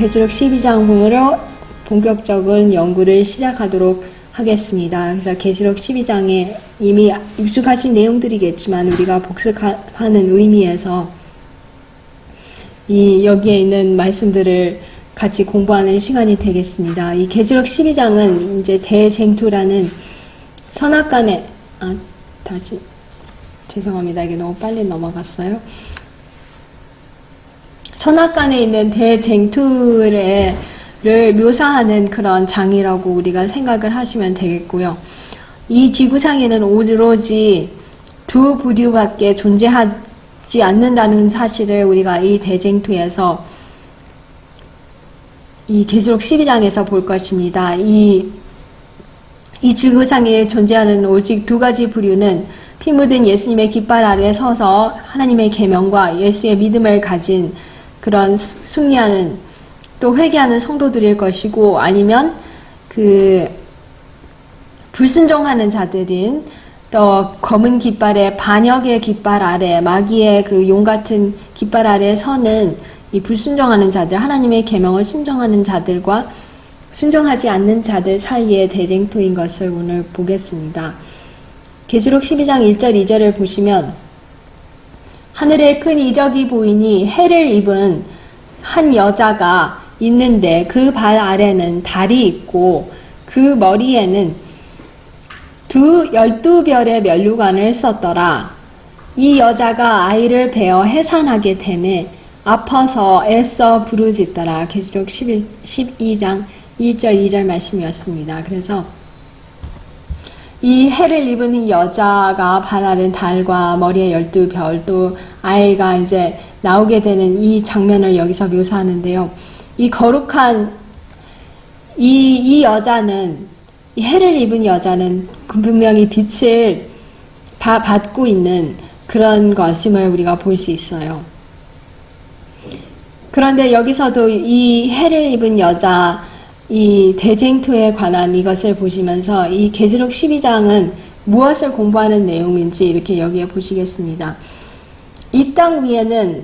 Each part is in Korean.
계시록 12장으로 본격적인 연구를 시작하도록 하겠습니다. 그래서 계시록 12장에 이미 익숙하신 내용들이겠지만 우리가 복습하는 의미에서 여기에 있는 말씀들을 같이 공부하는 시간이 되겠습니다. 이 계시록 12장은 이제 대쟁투라는 선악간의 다시 죄송합니다. 이게 너무 빨리 넘어갔어요. 선악간에 있는 대쟁투를 묘사하는 그런 장이라고 우리가 생각을 하시면 되겠고요. 이 지구상에는 오로지 두 부류밖에 존재하지 않는다는 사실을 우리가 이 대쟁투에서 이 계시록 12장에서 볼 것입니다. 이 지구상에 존재하는 오직 두 가지 부류는 피 묻은 예수님의 깃발 아래 서서 하나님의 계명과 예수의 믿음을 가진 그런 승리하는 또 회개하는 성도들일 것이고, 아니면 불순종하는 자들인 또 검은 깃발의 반역의 깃발 아래, 마귀의 그 용 같은 깃발 아래 서는 이 불순종하는 자들, 하나님의 계명을 순종하는 자들과 순종하지 않는 자들 사이의 대쟁투인 것을 오늘 보겠습니다. 계시록 12장 1절 2절을 보시면, 하늘에 큰 이적이 보이니 해를 입은 한 여자가 있는데 그 발 아래는 달이 있고 그 머리에는 12별의 면류관을 썼더라. 이 여자가 아이를 베어 해산하게 되매 아파서 애써 부르짖더라. 계시록 12장 1절 2절 말씀이었습니다. 그래서 이 해를 입은 이 여자가 발 아래는 달과 머리에 12별, 또 아이가 이제 나오게 되는 이 장면을 여기서 묘사하는데요. 이 거룩한 이 여자는, 이 해를 입은 여자는 분명히 빛을 다 받고 있는 그런 것임을 우리가 볼 수 있어요. 그런데 여기서도 이 해를 입은 여자, 이 대쟁투에 관한 이것을 보시면서 이 계시록 12장은 무엇을 공부하는 내용인지 이렇게 여기에 보시겠습니다. 이 땅 위에는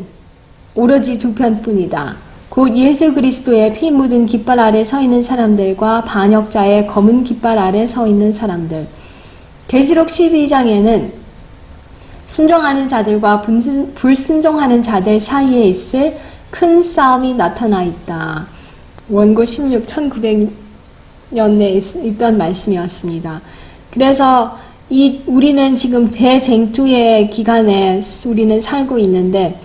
오로지 두 편뿐이다. 곧 예수 그리스도의 피 묻은 깃발 아래 서 있는 사람들과 반역자의 검은 깃발 아래 서 있는 사람들. 계시록 12장에는 순종하는 자들과 불순종하는 자들 사이에 있을 큰 싸움이 나타나 있다. 원고 16, 1900년에 있던 말씀이었습니다. 그래서 우리는 지금 대쟁투의 기간에 우리는 살고 있는데,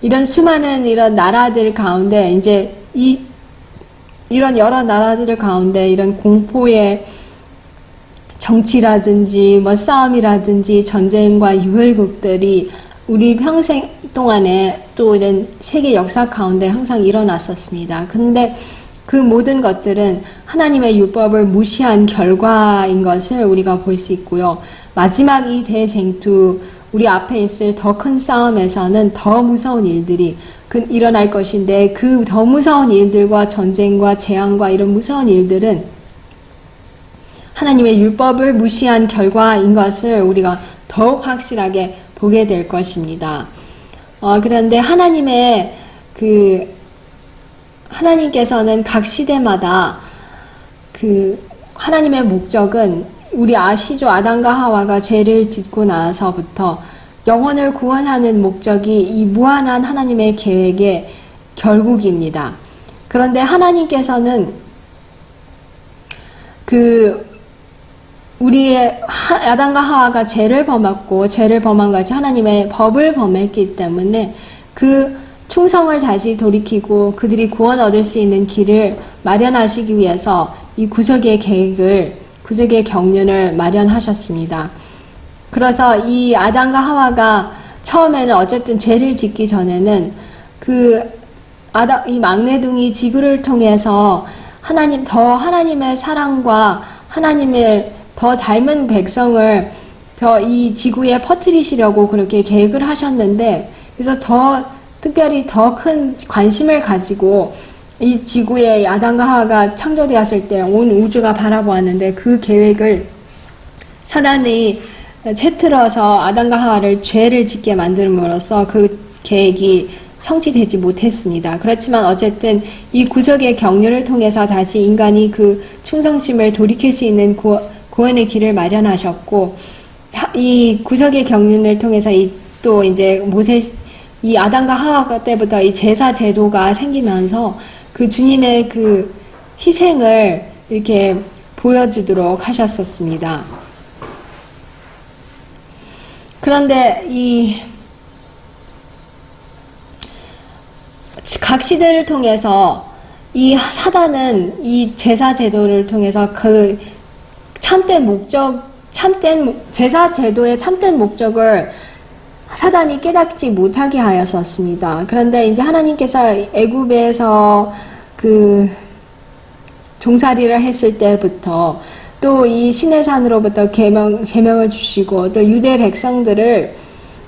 이런 수많은 이런 나라들 가운데, 이제 이런 여러 나라들 가운데 이런 공포의 정치라든지 싸움이라든지 전쟁과 유혈국들이 우리 평생 동안에 또 이런 세계 역사 가운데 항상 일어났었습니다. 근데 그 모든 것들은 하나님의 율법을 무시한 결과인 것을 우리가 볼 수 있고요. 마지막 이 대쟁투, 우리 앞에 있을 더 큰 싸움에서는 더 무서운 일들이 일어날 것인데, 그 더 무서운 일들과 전쟁과 재앙과 이런 무서운 일들은 하나님의 율법을 무시한 결과인 것을 우리가 더욱 확실하게 보게 될 것입니다. 그런데 하나님께서는 각 시대마다 하나님의 목적은 우리 아시죠? 아담과 하와가 죄를 짓고 나서부터 영혼을 구원하는 목적이 이 무한한 하나님의 계획의 결국입니다. 그런데 하나님께서는 우리의 아담과 하와가 죄를 범했고 죄를 범한 것이 하나님의 법을 범했기 때문에 그 충성을 다시 돌이키고 그들이 구원 얻을 수 있는 길을 마련하시기 위해서 이 구속의 계획을, 구속의 경륜을 마련하셨습니다. 그래서 이 아담과 하와가 처음에는 어쨌든 죄를 짓기 전에는 이 막내둥이 지구를 통해서 하나님의 사랑과 하나님을 더 닮은 백성을 더 이 지구에 퍼뜨리시려고 그렇게 계획을 하셨는데, 그래서 특별히 더 큰 관심을 가지고 이 지구에 아담과 하와가 창조되었을 때 온 우주가 바라보았는데, 그 계획을 사단이 채틀어서 아담과 하와를 죄를 짓게 만들므로써 그 계획이 성취되지 못했습니다. 그렇지만 어쨌든 이 구속의 경륜을 통해서 다시 인간이 그 충성심을 돌이킬 수 있는 구원의 길을 마련하셨고, 이 구속의 경륜을 통해서 또 이제 이 아담과 하와 때부터 이 제사 제도가 생기면서 그 주님의 그 희생을 이렇게 보여주도록 하셨었습니다. 그런데 각 시대를 통해서 이 사단은 이 제사 제도를 통해서 그 제사 제도의 참된 목적을 사단이 깨닫지 못하게 하였었습니다. 그런데 이제 하나님께서 애굽에서 그 종살이를 했을 때부터 또 이 시내산으로부터 계명을 주시고 또 유대 백성들을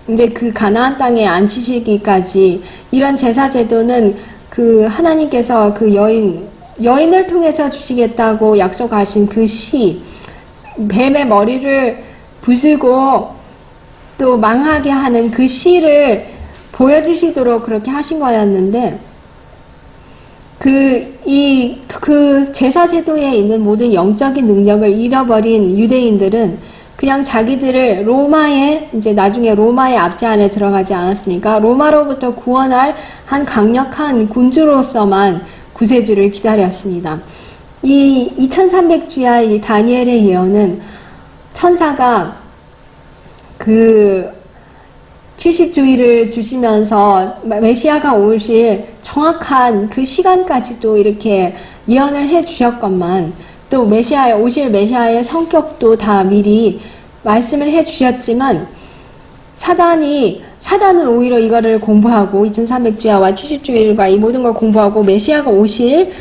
이제 그 가나안 땅에 앉히시기까지 이런 제사 제도는 그 하나님께서 그 여인을 통해서 주시겠다고 약속하신 그 뱀의 머리를 부수고 또 망하게 하는 그 씨를 보여주시도록 그렇게 하신 거였는데, 그 제사 제도에 있는 모든 영적인 능력을 잃어버린 유대인들은 그냥 자기들을 나중에 로마의 압제 안에 들어가지 않았습니까? 로마로부터 구원할 한 강력한 군주로서만 구세주를 기다렸습니다. 이 2300주야 이 다니엘의 예언은 천사가 그 70주일을 주시면서 메시아가 오실 정확한 그 시간까지도 이렇게 예언을 해 주셨건만, 또 오실 메시아의 성격도 다 미리 말씀을 해 주셨지만, 사단은 오히려 이거를 공부하고 2300주야와 70주일과 이 모든 걸 공부하고 메시아가 오실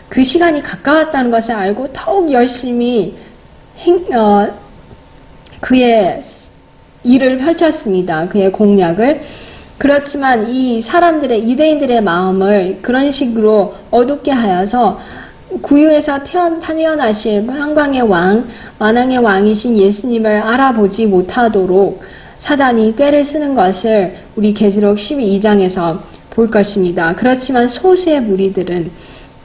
그 시간이 가까웠다는 것을 알고 더욱 열심히 그의 일을 펼쳤습니다. 그의 공략을. 그렇지만 이 유대인들의 마음을 그런 식으로 어둡게 하여서 구유에서 태어나실 평강의 왕, 만왕의 왕이신 예수님을 알아보지 못하도록 사단이 꾀를 쓰는 것을 우리 계시록 12장에서 볼 것입니다. 그렇지만 소수의 무리들은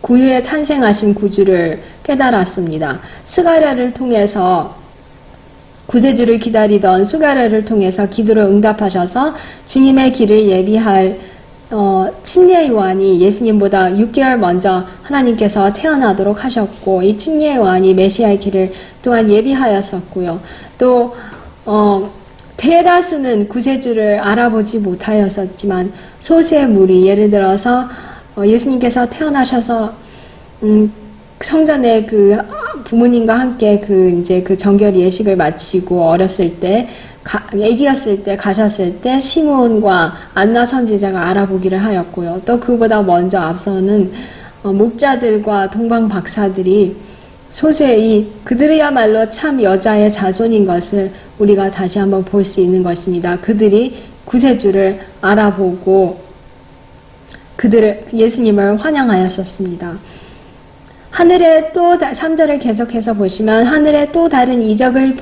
구유에 탄생하신 구주를 깨달았습니다. 스가랴를 통해서 구세주를 기다리던 스가랴를 통해서 기도를 응답하셔서 주님의 길을 예비할 침례 요한이 예수님보다 6개월 먼저 하나님께서 태어나도록 하셨고, 이 침례 요한이 메시아의 길을 또한 예비하였었고요. 또 대다수는 구세주를 알아보지 못하였었지만 소수의 무리, 예를 들어서 예수님께서 태어나셔서 성전에 그 부모님과 함께 그 정결 예식을 마치고 어렸을 때 애기였을 때 가셨을 때 시몬과 안나 선지자가 알아보기를 하였고요. 또 그보다 먼저 앞서는 목자들과 동방 박사들이 소수의 그들이야말로 참 여자의 자손인 것을 우리가 다시 한번 볼 수 있는 것입니다. 그들이 구세주를 알아보고 예수님을 환영하였었습니다. 하늘에 또 3절을 계속해서 보시면, 하늘에 또 다른 이적이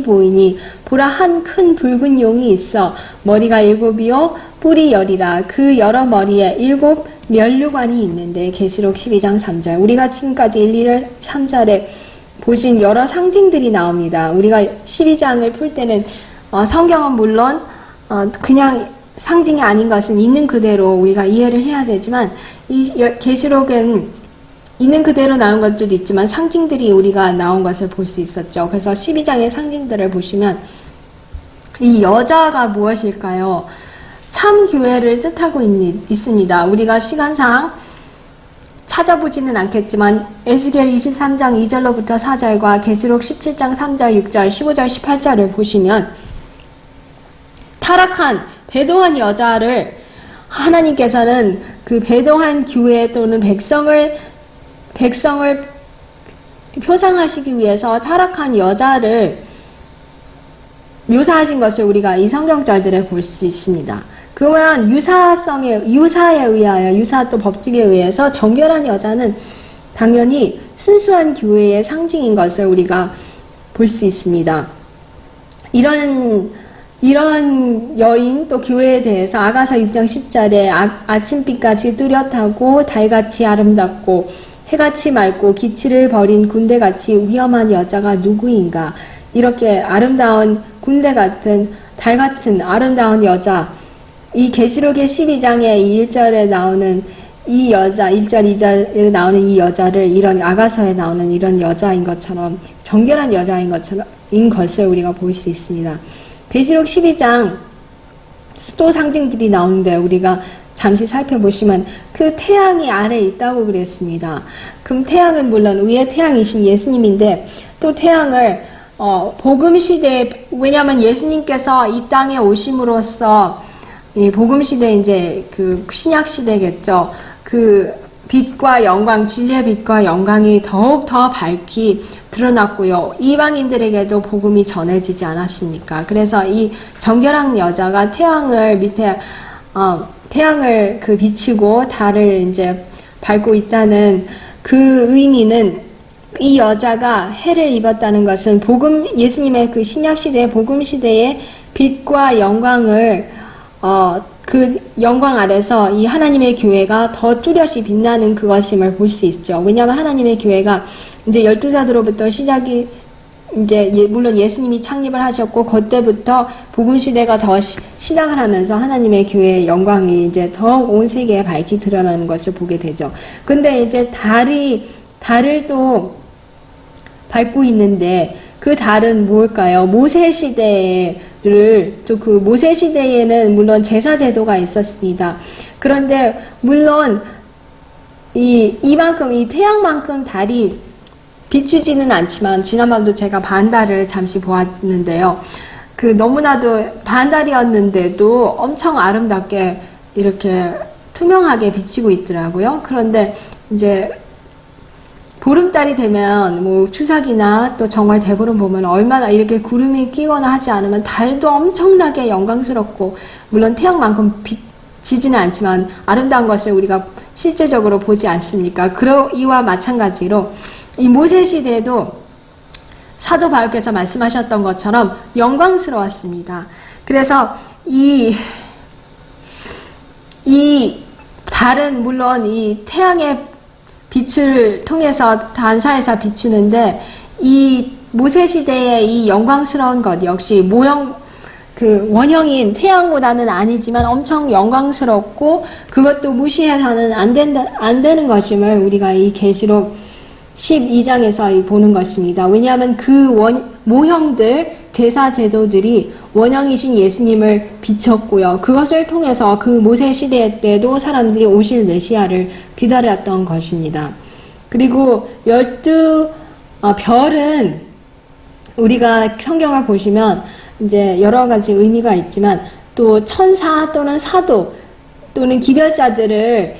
보이니 보라, 한 큰 붉은 용이 있어 머리가 7이요 뿔이 10이라. 그 여러 머리에 7 면류관이 있는데. 계시록 12장 3절. 우리가 지금까지 1, 2절 3절에 보신 여러 상징들이 나옵니다. 우리가 12장을 풀 때는 성경은 물론 그냥 상징이 아닌 것은 있는 그대로 우리가 이해를 해야 되지만, 이 계시록은 있는 그대로 나온 것도 있지만 상징들이 우리가 나온 것을 볼 수 있었죠. 그래서 12장의 상징들을 보시면 이 여자가 무엇일까요? 참 교회를 뜻하고 있습니다. 우리가 시간상 찾아보지는 않겠지만 에스겔 23장 2절로부터 4절과 계시록 17장 3절, 6절, 15절, 18절을 보시면 타락한 배도한 여자를 하나님께서는 그 배도한 교회 또는 백성을 표상하시기 위해서 타락한 여자를 묘사하신 것을 우리가 이 성경절들에 볼 수 있습니다. 그러면 유사에 의하여, 유사 또 법칙에 의해서 정결한 여자는 당연히 순수한 교회의 상징인 것을 우리가 볼 수 있습니다. 이런 이런 여인 또 교회에 대해서 아가서 6장 10절에 아침빛같이 뚜렷하고 달같이 아름답고 해같이 맑고 기치를 버린 군대같이 위험한 여자가 누구인가. 이렇게 아름다운 군대 같은 달 같은 아름다운 여자, 이 계시록의 12장의 1절에 나오는 이 여자, 1절 2절에 나오는 이 여자를 이런 아가서에 나오는 이런 여자인 것처럼 정결한 여자인 것을 우리가 볼 수 있습니다. 계시록 12장 또 상징들이 나오는데 우리가 잠시 살펴보시면 그 태양이 아래에 있다고 그랬습니다. 그럼 태양은 물론 위의 태양이신 예수님인데 또 태양을 복음 시대에, 왜냐하면 예수님께서 이 땅에 오심으로써 이 복음 시대 이제 그 신약 시대겠죠. 그 빛과 영광, 진리의 빛과 영광이 더욱 더 밝히 드러났고요. 이방인들에게도 복음이 전해지지 않았습니까? 그래서 이 정결한 여자가 태양을 밑에 태양을 비치고 달을 이제 밟고 있다는 그 의미는, 이 여자가 해를 입었다는 것은 예수님의 그 신약 시대의 복음 시대의 빛과 영광을 그 영광 아래서 이 하나님의 교회가 더 뚜렷이 빛나는 그것임을 볼 수 있죠. 왜냐하면 하나님의 교회가 이제 12사도로부터 시작이 이제 물론 예수님이 창립을 하셨고 그때부터 복음 시대가 더 시작을 하면서 하나님의 교회의 영광이 이제 더 온 세계에 밝히 드러나는 것을 보게 되죠. 근데 이제 달을 또 밟고 있는데 그 달은 뭘까요? 모세 시대를 또 그 모세 시대에는 물론 제사 제도가 있었습니다. 그런데 물론 이만큼 이 태양만큼 달이 비추지는 않지만 지난번도 제가 반달을 잠시 보았는데요. 그 너무나도 반달이었는데도 엄청 아름답게 이렇게 투명하게 비치고 있더라고요. 그런데 이제 보름달이 되면 뭐 추석이나 또 정말 대보름 보면 얼마나 이렇게 구름이 끼거나 하지 않으면 달도 엄청나게 영광스럽고, 물론 태양만큼 비치지는 않지만 아름다운 것을 우리가 실제적으로 보지 않습니까? 이와 마찬가지로 이 모세 시대에도 사도 바울께서 말씀하셨던 것처럼 영광스러웠습니다. 그래서 이 달은 물론 이 태양의 빛을 통해서 단사에서 비추는데, 이 모세 시대의 이 영광스러운 것 역시 원형인 태양보다는 아니지만 엄청 영광스럽고 그것도 무시해서는 안 되는 것임을 우리가 이 계시록 12장에서 보는 것입니다. 왜냐하면 그 모형들, 제사 제도들이 원형이신 예수님을 비췄고요. 그것을 통해서 그 모세 시대 때도 사람들이 오실 메시아를 기다렸던 것입니다. 그리고 12별은 우리가 성경을 보시면 이제 여러 가지 의미가 있지만 또 천사 또는 사도 또는 기별자들을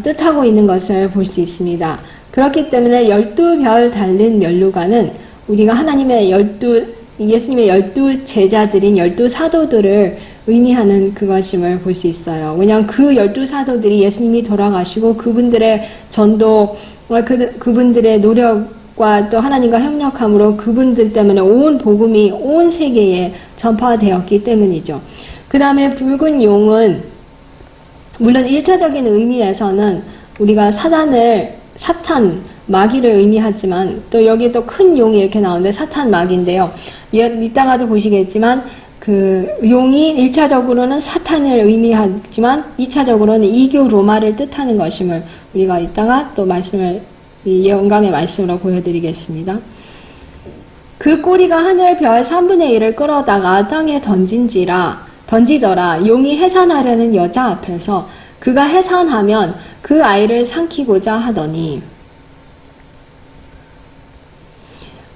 뜻하고 있는 것을 볼 수 있습니다. 그렇기 때문에 12별 달린 면류관은 우리가 예수님의 12제자들인 12사도들을 의미하는 그것임을 볼 수 있어요. 왜냐하면 그 12사도들이 예수님이 돌아가시고 그분들의 전도, 그분들의 노력과 또 하나님과 협력함으로 그분들 때문에 온 복음이 온 세계에 전파되었기 때문이죠. 그 다음에 붉은 용은 물론 1차적인 의미에서는 우리가 사탄, 마귀를 의미하지만 또 여기에 또 큰 용이 이렇게 나오는데 사탄 마귀인데요. 이따가도 보시겠지만 그 용이 1차적으로는 사탄을 의미하지만 2차적으로는 이교 로마를 뜻하는 것임을 우리가 이따가 또 영감의 말씀으로 보여드리겠습니다. 그 꼬리가 하늘 별 3분의 1을 끌어다가 땅에 던지더라. 용이 해산하려는 여자 앞에서 그가 해산하면 그 아이를 삼키고자 하더니,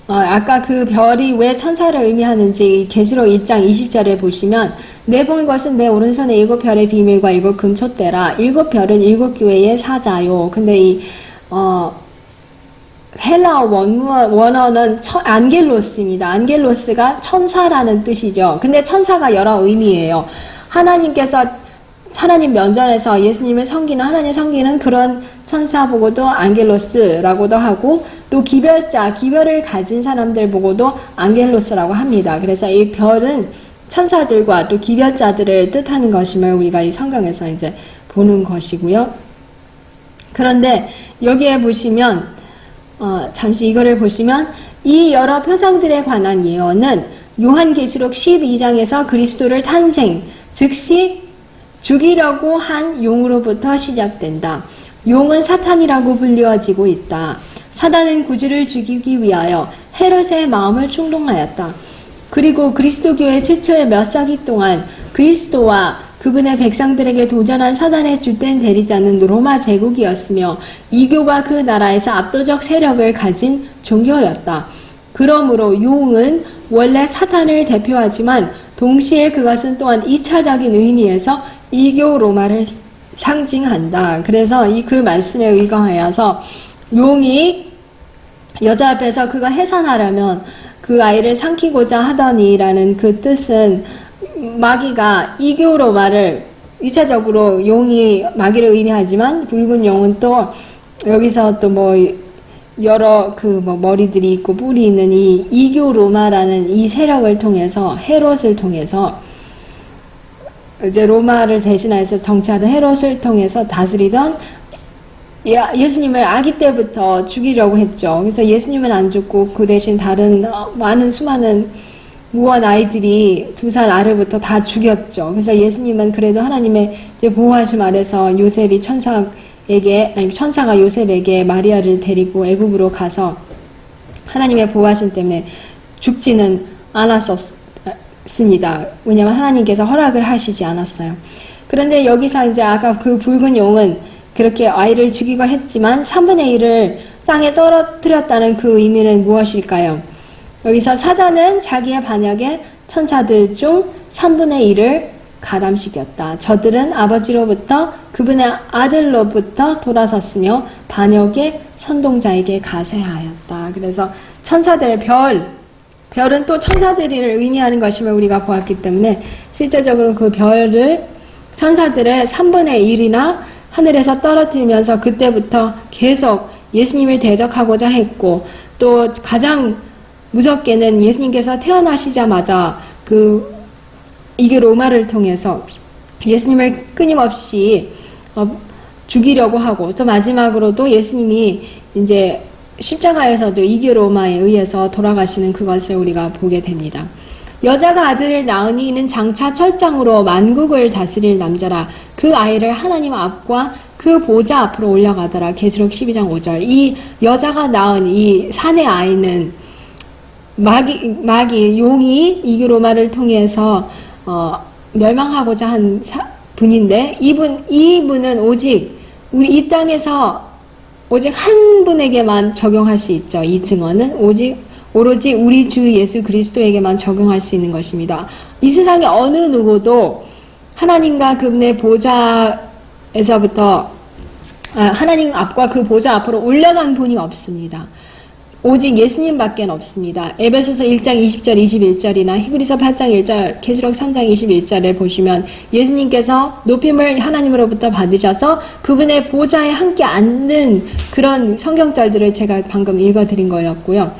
아까 그 별이 왜 천사를 의미하는지 계시록 1장 20절에 보시면 내 본 것은 내 오른손에 7별의 비밀과 7 금촛대라. 7별은 7교회의 사자요. 근데 이 헬라어 원어는 안겔로스입니다. 안겔로스가 천사라는 뜻이죠. 근데 천사가 여러 의미예요. 하나님 면전에서 예수님을 섬기는, 하나님 섬기는 그런 천사 보고도 안겔로스라고도 하고, 또 기별을 가진 사람들 보고도 안겔로스라고 합니다. 그래서 이 별은 천사들과 또 기별자들을 뜻하는 것임을 우리가 이 성경에서 이제 보는 것이고요. 그런데 여기에 보시면 잠시 이거를 보시면 이 여러 표상들에 관한 예언은 요한계시록 12장에서 그리스도를 탄생, 즉시 죽이려고 한 용으로부터 시작된다. 용은 사탄이라고 불리워지고 있다. 사단은 구주를 죽이기 위하여 헤롯의 마음을 충동하였다. 그리고 그리스도교회 최초의 몇 세기 동안 그리스도와 그분의 백성들에게 도전한 사단의 주된 대리자는 로마 제국이었으며 이교가 그 나라에서 압도적 세력을 가진 종교였다. 그러므로 용은 원래 사탄을 대표하지만 동시에 그것은 또한 2차적인 의미에서 이교 로마를 상징한다. 그래서 그 말씀에 의거하여서 용이 여자 앞에서 그가 해산하려면 그 아이를 삼키고자 하더니라는 그 뜻은 마귀가 이교 로마를 2차적으로 용이 마귀를 의미하지만 붉은 용은 또 여기서 또 뭐 여러 그 뭐 머리들이 있고 뿔이 있는 이 이교 로마라는 이 세력을 통해서 헤롯을 통해서 이제 로마를 대신해서 정치하던 헤롯을 통해서 다스리던 예수님을 아기 때부터 죽이려고 했죠. 그래서 예수님은 안 죽고 그 대신 다른 많은 수많은 무원 아이들이 2살 아래부터 다 죽였죠. 그래서 예수님은 그래도 하나님의 이제 보호하심 아래서 요셉이 천사가 요셉에게 마리아를 데리고 애굽으로 가서 하나님의 보호하심 때문에 죽지는 않았습니다. 왜냐하면 하나님께서 허락을 하시지 않았어요. 그런데 여기서 이제 아까 그 붉은 용은 그렇게 아이를 죽이고 했지만 3분의 1을 땅에 떨어뜨렸다는 그 의미는 무엇일까요? 여기서 사단은 자기의 반역에 천사들 중 3분의 1을 가담시켰다. 저들은 아버지로부터 그분의 아들로부터 돌아섰으며 반역의 선동자에게 가세하였다. 그래서 천사들 별은 또 천사들을 의미하는 것임을 우리가 보았기 때문에 실제적으로 그 별을 천사들의 3분의 1이나 하늘에서 떨어뜨리면서 그때부터 계속 예수님을 대적하고자 했고 또 가장 무섭게는 예수님께서 태어나시자마자 이게 로마를 통해서 예수님을 끊임없이 죽이려고 하고 또 마지막으로도 예수님이 이제 십자가에서도 이게 로마에 의해서 돌아가시는 그것을 우리가 보게 됩니다. 여자가 아들을 낳으니 이는 장차 철장으로 만국을 다스릴 남자라. 그 아이를 하나님 앞과 그 보좌 앞으로 올려가더라. 계시록 12장 5절. 이 여자가 낳은 이 산의 아이는 용이 이게 로마를 통해서 멸망하고자 한 분인데 이분은 오직 우리 이 땅에서 오직 한 분에게만 적용할 수 있죠. 이 증언은 오로지 우리 주 예수 그리스도에게만 적용할 수 있는 것입니다. 이 세상에 어느 누구도 하나님과 그분의 보좌에서부터 하나님 앞과 그 보좌 앞으로 올라간 분이 없습니다. 오직 예수님밖에 없습니다. 에베소서 1장 20절 21절이나 히브리서 8장 1절 계시록 3장 21절을 보시면 예수님께서 높임을 하나님으로부터 받으셔서 그분의 보좌에 함께 앉는 그런 성경절들을 제가 방금 읽어드린 거였고요.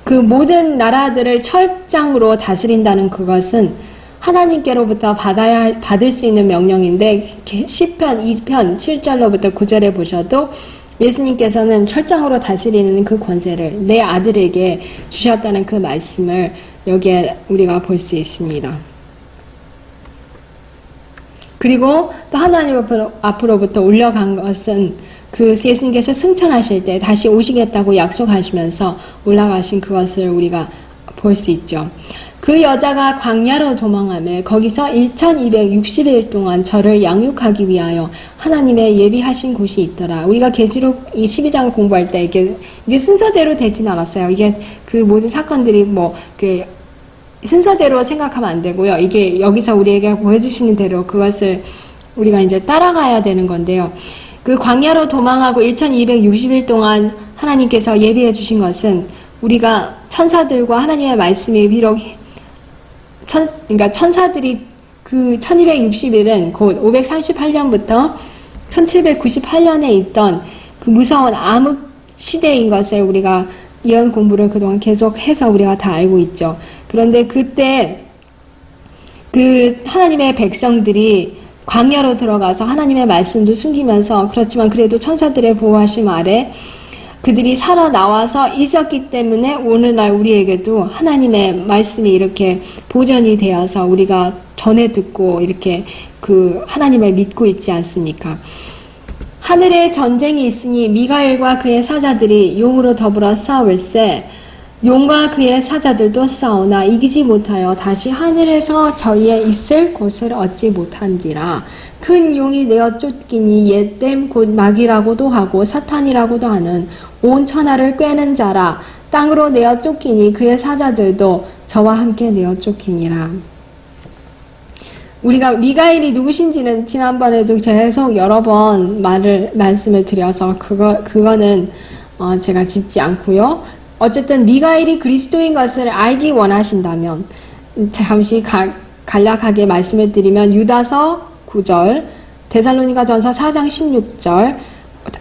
그 모든 나라들을 철장으로 다스린다는 그것은 하나님께로부터 받을 수 있는 명령인데 시편 2편 7절로부터 9절에 보셔도 예수님께서는 철장으로 다스리는 그 권세를 내 아들에게 주셨다는 그 말씀을 여기에 우리가 볼 수 있습니다. 그리고 또 하나님 앞으로부터 올라간 것은 그 예수님께서 승천하실 때 다시 오시겠다고 약속하시면서 올라가신 그것을 우리가 볼 수 있죠. 그 여자가 광야로 도망하며 거기서 1260일 동안 저를 양육하기 위하여 하나님의 예비하신 곳이 있더라. 우리가 계시록 12장을 공부할 때 이게 순서대로 되진 않았어요. 이게 그 모든 사건들이 순서대로 생각하면 안 되고요. 이게 여기서 우리에게 보여주시는 대로 그것을 우리가 이제 따라가야 되는 건데요. 그 광야로 도망하고 1260일 동안 하나님께서 예비해 주신 것은 우리가 천사들과 하나님의 말씀이 비록 그러니까 천사들이 그 1260일은 곧 538년부터 1798년에 있던 그 무서운 암흑 시대인 것을 우리가 예언 공부를 그동안 계속해서 우리가 다 알고 있죠. 그런데 그때 그 하나님의 백성들이 광야로 들어가서 하나님의 말씀도 숨기면서 그렇지만 그래도 천사들의 보호하심 아래 그들이 살아나와서 있었기 때문에 오늘날 우리에게도 하나님의 말씀이 이렇게 보존이 되어서 우리가 전해 듣고 이렇게 그 하나님을 믿고 있지 않습니까? 하늘에 전쟁이 있으니 미가엘과 그의 사자들이 용으로 더불어 싸울세 용과 그의 사자들도 싸우나 이기지 못하여 다시 하늘에서 저희의 있을 곳을 얻지 못한지라. 큰 용이 내어 쫓기니 옛댐 곧 마귀라고도 하고 사탄이라고도 하는 온 천하를 꿰는 자라. 땅으로 내어 쫓기니 그의 사자들도 저와 함께 내어 쫓기니라. 우리가 미가엘이 누구신지는 지난번에도 계속 여러 번 말씀을 드려서 그거는 제가 짚지 않고요. 어쨌든 미가엘이 그리스도인 것을 알기 원하신다면 잠시 간략하게 말씀을 드리면 유다서 9절, 데살로니가 전서 4장 16절,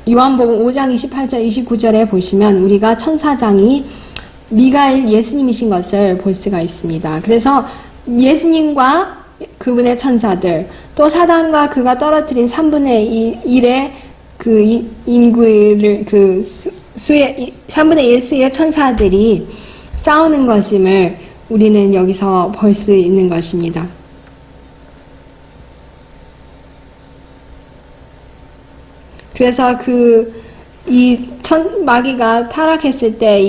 요한복음 5장 28절 29절에 보시면 우리가 천사장이 미가엘 예수님이신 것을 볼 수가 있습니다. 그래서 예수님과 그분의 천사들, 또 사단과 그가 떨어뜨린 3분의 1의 그 인구를 수의 3분의 1 수의 천사들이 싸우는 것임을 우리는 여기서 볼 수 있는 것입니다. 그래서 마귀가 타락했을 때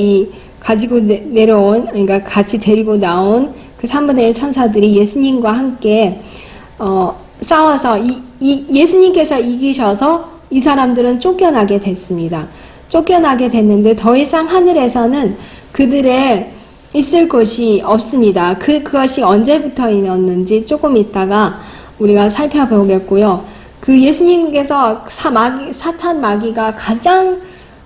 가지고 내려온, 그러니까 같이 데리고 나온 그 3분의 1 천사들이 예수님과 함께 싸워서 예수님께서 이기셔서 이 사람들은 쫓겨나게 됐습니다. 쫓겨나게 됐는데 더 이상 하늘에서는 그들의 있을 곳이 없습니다. 그것이 언제부터였는지 조금 있다가 우리가 살펴보겠고요. 그 예수님께서 사탄 마귀가 가장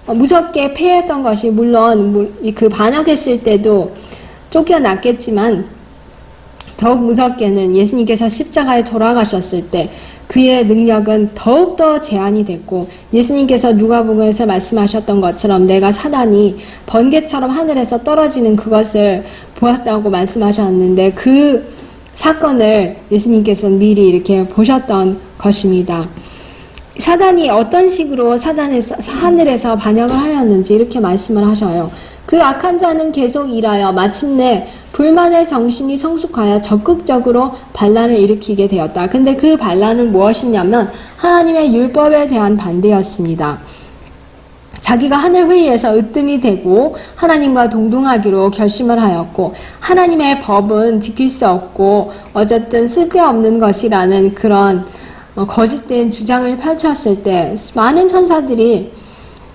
무섭게 패했던 것이 물론 그 반역했을 때도 쫓겨났겠지만 더욱 무섭게는 예수님께서 십자가에 돌아가셨을 때 그의 능력은 더욱더 제한이 됐고 예수님께서 누가복음에서 말씀하셨던 것처럼 내가 사단이 번개처럼 하늘에서 떨어지는 그것을 보았다고 말씀하셨는데 그 사건을 예수님께서는 미리 이렇게 보셨던 것입니다. 사단이 어떤 식으로 하늘에서 반역을 하였는지 이렇게 말씀을 하셔요. 그 악한 자는 계속 일하여 마침내 불만의 정신이 성숙하여 적극적으로 반란을 일으키게 되었다. 근데 그 반란은 무엇이냐면 하나님의 율법에 대한 반대였습니다. 자기가 하늘 회의에서 으뜸이 되고 하나님과 동등하기로 결심을 하였고 하나님의 법은 지킬 수 없고 어쨌든 쓸데없는 것이라는 그런 거짓된 주장을 펼쳤을 때 많은 천사들이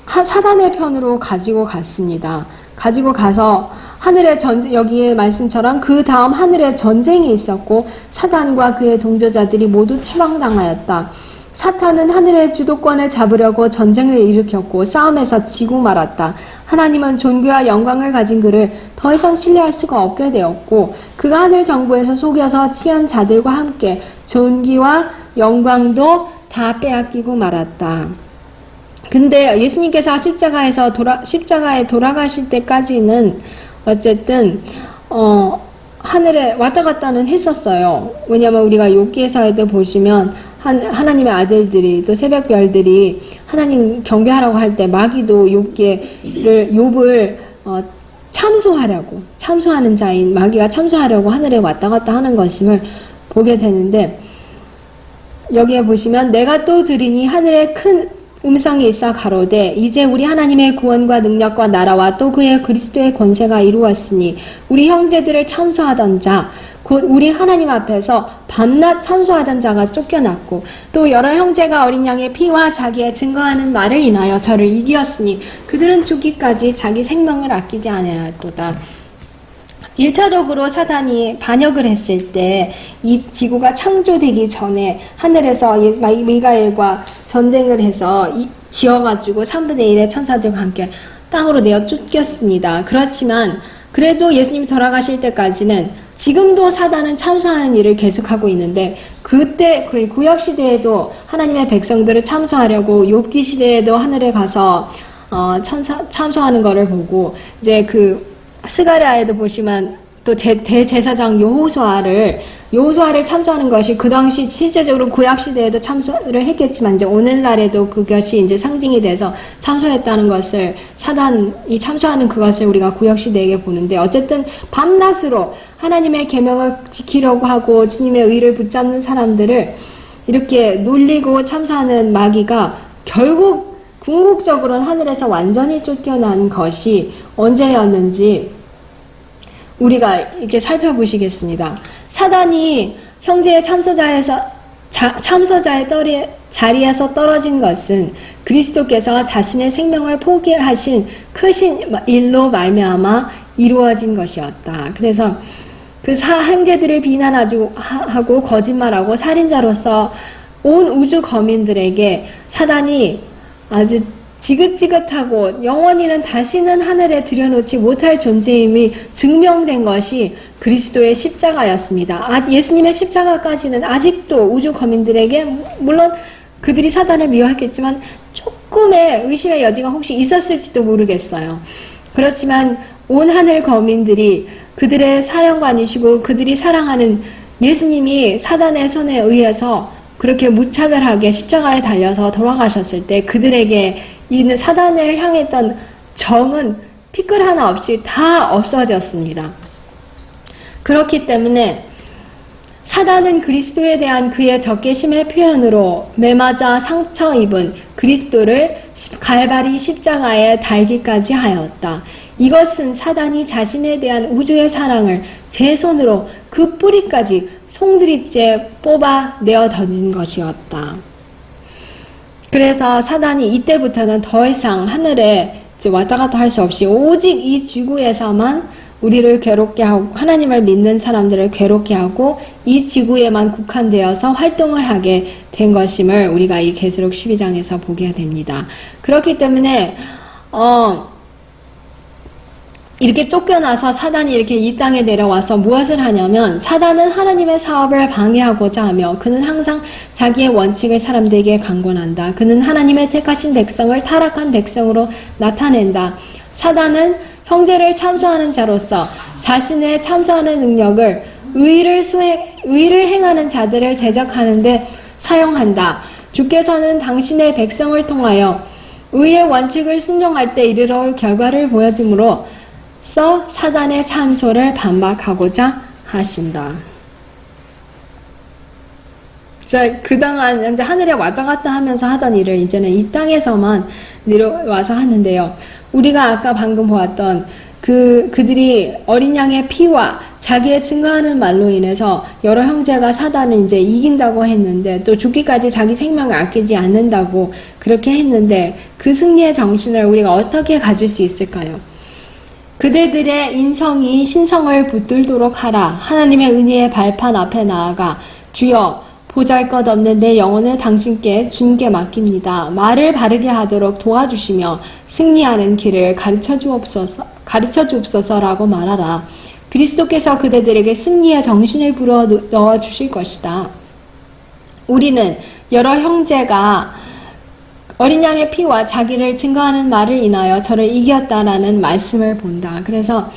사단의 편으로 가지고 갔습니다. 가지고 가서 하늘의 여기에 말씀처럼 그 다음 하늘에 전쟁이 있었고 사단과 그의 동조자들이 모두 추방당하였다. 사탄은 하늘의 주도권을 잡으려고 전쟁을 일으켰고 싸움에서 지고 말았다. 하나님은 존귀와 영광을 가진 그를 더 이상 신뢰할 수가 없게 되었고 그가 하늘 정부에서 속여서 취한 자들과 함께 존귀와 영광도 다 빼앗기고 말았다. 근데 예수님께서 십자가에 돌아가실 때까지는 어쨌든 하늘에 왔다 갔다는 했었어요. 왜냐하면 우리가 욥기에서도 보시면 하나님의 아들들이 또 새벽별들이 하나님 경배하라고 할 때 마귀도 욥을 참소하는 자인 마귀가 참소하려고 하늘에 왔다 갔다 하는 것임을 보게 되는데 여기에 보시면 내가 또 들으니 하늘에 큰 음성이 있어 가로되 이제 우리 하나님의 구원과 능력과 나라와 또 그의 그리스도의 권세가 이루었으니 우리 형제들을 참소하던 자 곧 우리 하나님 앞에서 밤낮 참소하던 자가 쫓겨났고 또 여러 형제가 어린 양의 피와 자기의 증거하는 말을 인하여 저를 이기었으니 그들은 죽기까지 자기 생명을 아끼지 아니하였도다. 1차적으로 사단이 반역을 했을 때 이 지구가 창조되기 전에 하늘에서 미가엘과 전쟁을 해서 지어가지고 3분의 1의 천사들과 함께 땅으로 내어 쫓겼습니다. 그렇지만 그래도 예수님이 돌아가실 때까지는 지금도 사단은 참소하는 일을 계속하고 있는데 그때 그 구약시대에도 하나님의 백성들을 참소하려고 욥기 시대에도 하늘에 가서 참소하는 거를 보고 이제 그 스가랴에도 보시면 또 대제사장 여호수아를 참소하는 것이 그 당시 실제적으로 구약 시대에도 참소를 했겠지만 이제 오늘날에도 그것이 이제 상징이 돼서 참소했다는 것을 사단이 참소하는 그것을 우리가 구약 시대에게 보는데 어쨌든 밤낮으로 하나님의 계명을 지키려고 하고 주님의 의를 붙잡는 사람들을 이렇게 놀리고 참소하는 마귀가 결국 궁극적으로는 하늘에서 완전히 쫓겨난 것이 언제였는지 우리가 이렇게 살펴보시겠습니다. 사단이 형제의 참소자의 자리에서 떨어진 것은 그리스도께서 자신의 생명을 포기하신 크신 일로 말미암아 이루어진 것이었다. 그래서 그 형제들을 비난하고 거짓말하고 살인자로서 온 우주 거민들에게 사단이 아주 지긋지긋하고 영원히는 다시는 하늘에 들여놓지 못할 존재임이 증명된 것이 그리스도의 십자가였습니다. 예수님의 십자가까지는 아직도 우주 거민들에게 물론 그들이 사단을 미워했겠지만 조금의 의심의 여지가 혹시 있었을지도 모르겠어요. 그렇지만 온 하늘 거민들이 그들의 사령관이시고 그들이 사랑하는 예수님이 사단의 손에 의해서 그렇게 무차별하게 십자가에 달려서 돌아가셨을 때 그들에게 이 사단을 향했던 정은 티끌 하나 없이 다 없어졌습니다. 그렇기 때문에 사단은 그리스도에 대한 그의 적개심의 표현으로 매맞아 상처 입은 그리스도를 갈바리 십자가에 달기까지 하였다. 이것은 사단이 자신에 대한 우주의 사랑을 제 손으로 그 뿌리까지 송두리째 뽑아내어 던진 것이었다. 그래서 사단이 이때부터는 더 이상 하늘에 왔다 갔다 할 수 없이 오직 이 지구에서만 우리를 괴롭게 하고 하나님을 믿는 사람들을 괴롭게 하고 이 지구에만 국한되어서 활동을 하게 된 것임을 우리가 이 계시록 12장에서 보게 됩니다. 그렇기 때문에 이렇게 쫓겨나서 사단이 이렇게 이 땅에 내려와서 무엇을 하냐면 사단은 하나님의 사업을 방해하고자 하며 그는 항상 자기의 원칙을 사람들에게 강권한다. 그는 하나님의 택하신 백성을 타락한 백성으로 나타낸다. 사단은 형제를 참소하는 자로서 자신의 참소하는 능력을 의를 행하는 자들을 대적하는 데 사용한다. 주께서는 당신의 백성을 통하여 의의 원칙을 순종할 때 이르러올 결과를 보여줌으로 사단의 참소를 반박하고자 하신다. 그동안 이제 하늘에 왔다 갔다 하면서 하던 일을 이제는 이 땅에서만 내려와서 하는데요. 우리가 아까 방금 보았던 그들이 어린 양의 피와 자기의 증거하는 말로 인해서 여러 형제가 사단을 이제 이긴다고 했는데 또 죽기까지 자기 생명을 아끼지 않는다고 그렇게 했는데 그 승리의 정신을 우리가 어떻게 가질 수 있을까요? 그대들의 인성이 신성을 붙들도록 하라. 하나님의 은혜의 발판 앞에 나아가 주여 보잘것없는 내 영혼을 당신께 주님께 맡깁니다. 말을 바르게 하도록 도와주시며 승리하는 길을 가르쳐 주옵소서라고 말하라. 그리스도께서 그대들에게 승리의 정신을 불어 넣어 주실 것이다. 우리는 여러 형제가 어린 양의 피와 자기를 증거하는 말을 인하여 저를 이겼다라는 말씀을 본다. 그래서